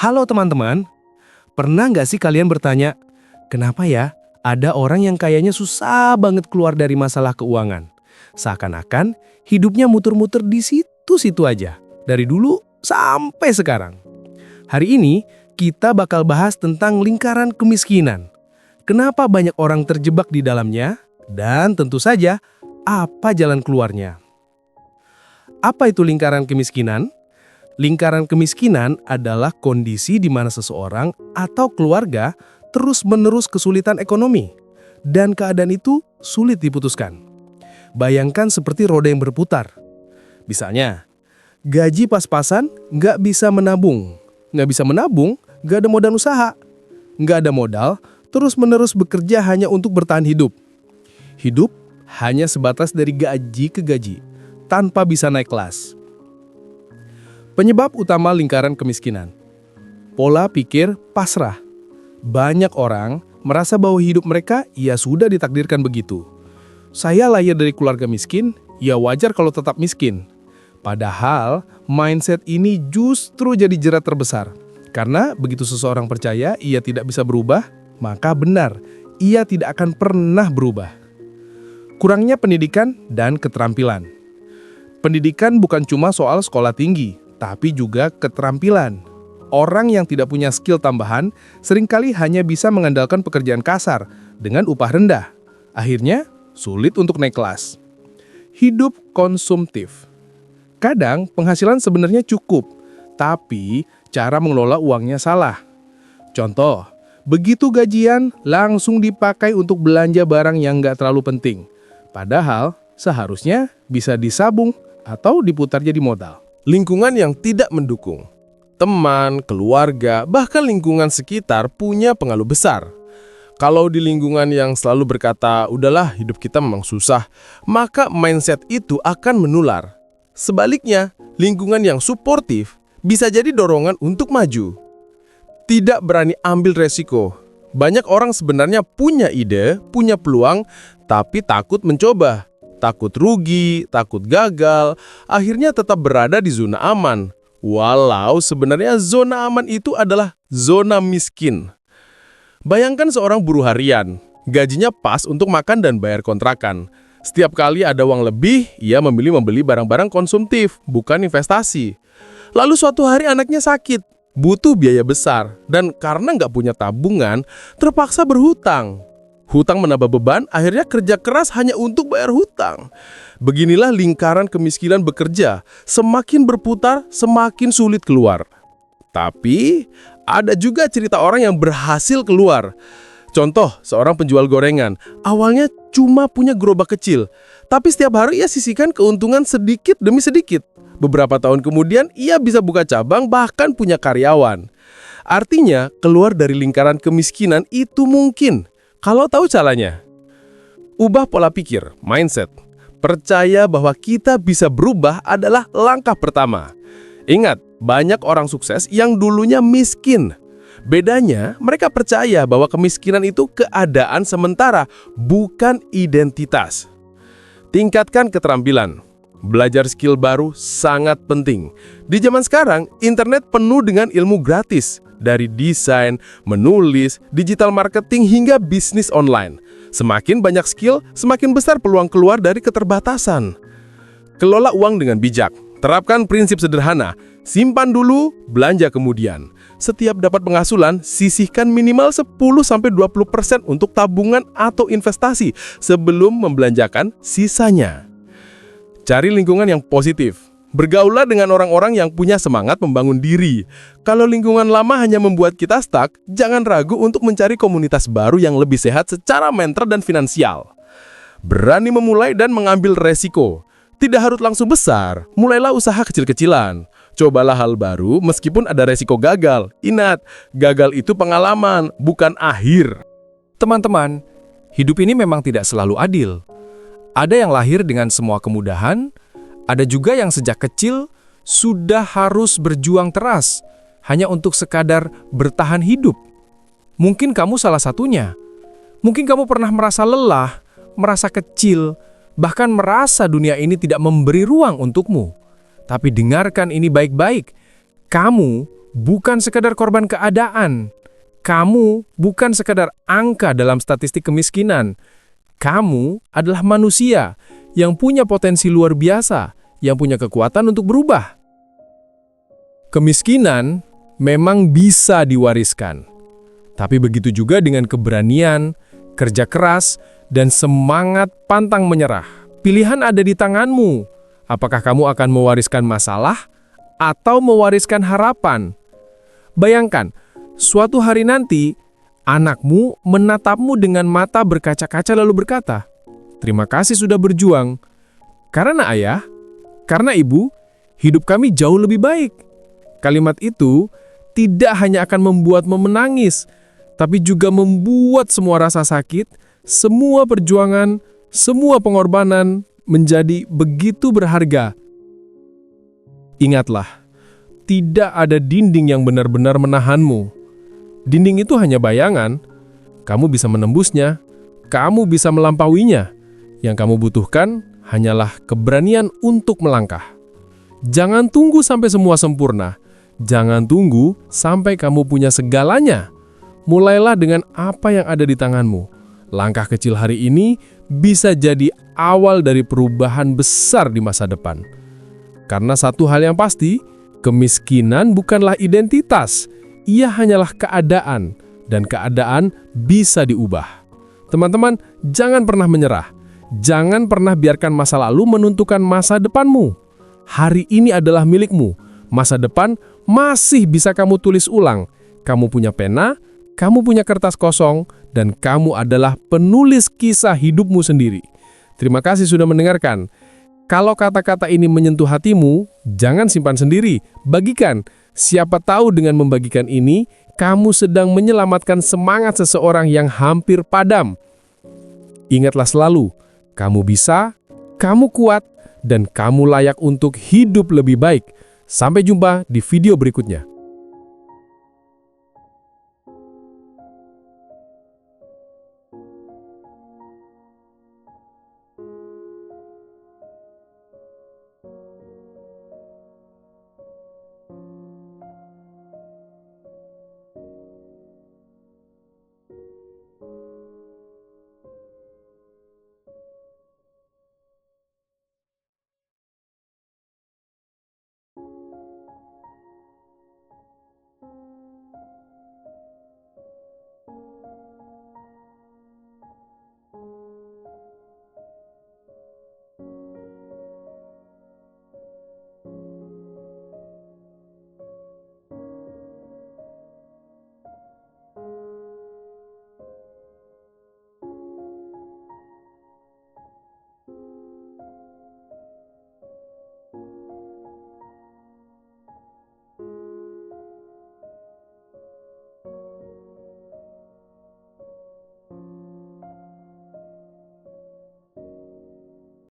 Halo teman-teman, pernah nggak sih kalian bertanya, kenapa ya ada orang yang kayaknya susah banget keluar dari masalah keuangan? Seakan-akan hidupnya muter-muter di situ-situ aja, dari dulu sampai sekarang. Hari ini kita bakal bahas tentang lingkaran kemiskinan. Kenapa banyak orang terjebak di dalamnya? Dan tentu saja, apa jalan keluarnya? Apa itu lingkaran kemiskinan? Lingkaran kemiskinan adalah kondisi di mana seseorang atau keluarga terus-menerus kesulitan ekonomi, dan keadaan itu sulit diputuskan. Bayangkan seperti roda yang berputar. Misalnya, gaji pas-pasan nggak bisa menabung. Nggak ada modal usaha. Nggak ada modal, terus-menerus bekerja hanya untuk bertahan hidup. Hidup hanya sebatas dari gaji ke gaji, tanpa bisa naik kelas. Penyebab utama lingkaran kemiskinan. Pola pikir pasrah. Banyak orang merasa bahwa hidup mereka ya sudah ditakdirkan begitu. Saya lahir dari keluarga miskin, ya wajar kalau tetap miskin. Padahal mindset ini justru jadi jerat terbesar. Karena begitu seseorang percaya ia tidak bisa berubah, maka benar, ia tidak akan pernah berubah. Kurangnya pendidikan dan keterampilan. Pendidikan bukan cuma soal sekolah tinggi, tapi juga keterampilan. Orang yang tidak punya skill tambahan seringkali hanya bisa mengandalkan pekerjaan kasar dengan upah rendah. Akhirnya, sulit untuk naik kelas. Hidup konsumtif. Kadang penghasilan sebenarnya cukup, tapi cara mengelola uangnya salah. Contoh, begitu gajian langsung dipakai untuk belanja barang yang nggak terlalu penting. Padahal seharusnya bisa disabung atau diputar jadi modal. Lingkungan yang tidak mendukung. Teman, keluarga, bahkan lingkungan sekitar punya pengaruh besar. Kalau di lingkungan yang selalu berkata, udahlah hidup kita memang susah, maka mindset itu akan menular. Sebaliknya, lingkungan yang suportif bisa jadi dorongan untuk maju. Tidak berani ambil resiko. Banyak orang sebenarnya punya ide, punya peluang, tapi takut mencoba. Takut rugi, takut gagal, akhirnya tetap berada di zona aman. Walau sebenarnya zona aman itu adalah zona miskin. Bayangkan seorang buruh harian, gajinya pas untuk makan dan bayar kontrakan. Setiap kali ada uang lebih, ia memilih membeli barang-barang konsumtif, bukan investasi. Lalu suatu hari anaknya sakit, butuh biaya besar, dan karena nggak punya tabungan, terpaksa berhutang. Hutang menambah beban, akhirnya kerja keras hanya untuk bayar hutang. Beginilah lingkaran kemiskinan bekerja, semakin berputar, semakin sulit keluar. Tapi, ada juga cerita orang yang berhasil keluar. Contoh, seorang penjual gorengan, awalnya cuma punya gerobak kecil, tapi setiap hari ia sisihkan keuntungan sedikit demi sedikit. Beberapa tahun kemudian, ia bisa buka cabang, bahkan punya karyawan. Artinya, keluar dari lingkaran kemiskinan itu mungkin. Kalau tahu caranya, ubah pola pikir, mindset. Percaya bahwa kita bisa berubah adalah langkah pertama. Ingat, banyak orang sukses yang dulunya miskin. Bedanya, mereka percaya bahwa kemiskinan itu keadaan sementara, bukan identitas. Tingkatkan keterampilan. Belajar skill baru sangat penting. Di zaman sekarang, internet penuh dengan ilmu gratis. Dari desain, menulis, digital marketing, hingga bisnis online. Semakin banyak skill, semakin besar peluang keluar dari keterbatasan. Kelola uang dengan bijak. Terapkan prinsip sederhana. Simpan dulu, belanja kemudian. Setiap dapat penghasilan, sisihkan minimal 10-20% untuk tabungan atau investasi sebelum membelanjakan sisanya. Cari lingkungan yang positif. Bergaulah dengan orang-orang yang punya semangat membangun diri. Kalau lingkungan lama hanya membuat kita stuck, jangan ragu untuk mencari komunitas baru yang lebih sehat secara mental dan finansial. Berani memulai dan mengambil resiko. Tidak harus langsung besar, mulailah usaha kecil-kecilan. Cobalah hal baru meskipun ada resiko gagal. Ingat, gagal itu pengalaman, bukan akhir. Teman-teman, hidup ini memang tidak selalu adil. Ada yang lahir dengan semua kemudahan, ada juga yang sejak kecil sudah harus berjuang keras hanya untuk sekadar bertahan hidup. Mungkin kamu salah satunya. Mungkin kamu pernah merasa lelah, merasa kecil, bahkan merasa dunia ini tidak memberi ruang untukmu. Tapi dengarkan ini baik-baik. Kamu bukan sekadar korban keadaan. Kamu bukan sekadar angka dalam statistik kemiskinan. Kamu adalah manusia yang punya potensi luar biasa, yang punya kekuatan untuk berubah. Kemiskinan memang bisa diwariskan. Tapi begitu juga dengan keberanian, kerja keras, dan semangat pantang menyerah. Pilihan ada di tanganmu. Apakah kamu akan mewariskan masalah atau mewariskan harapan? Bayangkan, suatu hari nanti, anakmu menatapmu dengan mata berkaca-kaca lalu berkata, "Terima kasih sudah berjuang. Karena ayah, karena ibu, hidup kami jauh lebih baik." Kalimat itu tidak hanya akan membuatmu menangis, tapi juga membuat semua rasa sakit, semua perjuangan, semua pengorbanan menjadi begitu berharga. Ingatlah, tidak ada dinding yang benar-benar menahanmu. Dinding itu hanya bayangan. Kamu bisa menembusnya, kamu bisa melampauinya. Yang kamu butuhkan hanyalah keberanian untuk melangkah. Jangan tunggu sampai semua sempurna. Jangan tunggu sampai kamu punya segalanya. Mulailah dengan apa yang ada di tanganmu. Langkah kecil hari ini bisa jadi awal dari perubahan besar di masa depan. Karena satu hal yang pasti, kemiskinan bukanlah identitas. Ia hanyalah keadaan, dan keadaan bisa diubah. Teman-teman, jangan pernah menyerah. Jangan pernah biarkan masa lalu menentukan masa depanmu. Hari ini adalah milikmu. Masa depan masih bisa kamu tulis ulang. Kamu punya pena, kamu punya kertas kosong, dan kamu adalah penulis kisah hidupmu sendiri. Terima kasih sudah mendengarkan. Kalau kata-kata ini menyentuh hatimu, jangan simpan sendiri, bagikan. Siapa tahu dengan membagikan ini, kamu sedang menyelamatkan semangat seseorang yang hampir padam. Ingatlah selalu, kamu bisa, kamu kuat, dan kamu layak untuk hidup lebih baik. Sampai jumpa di video berikutnya.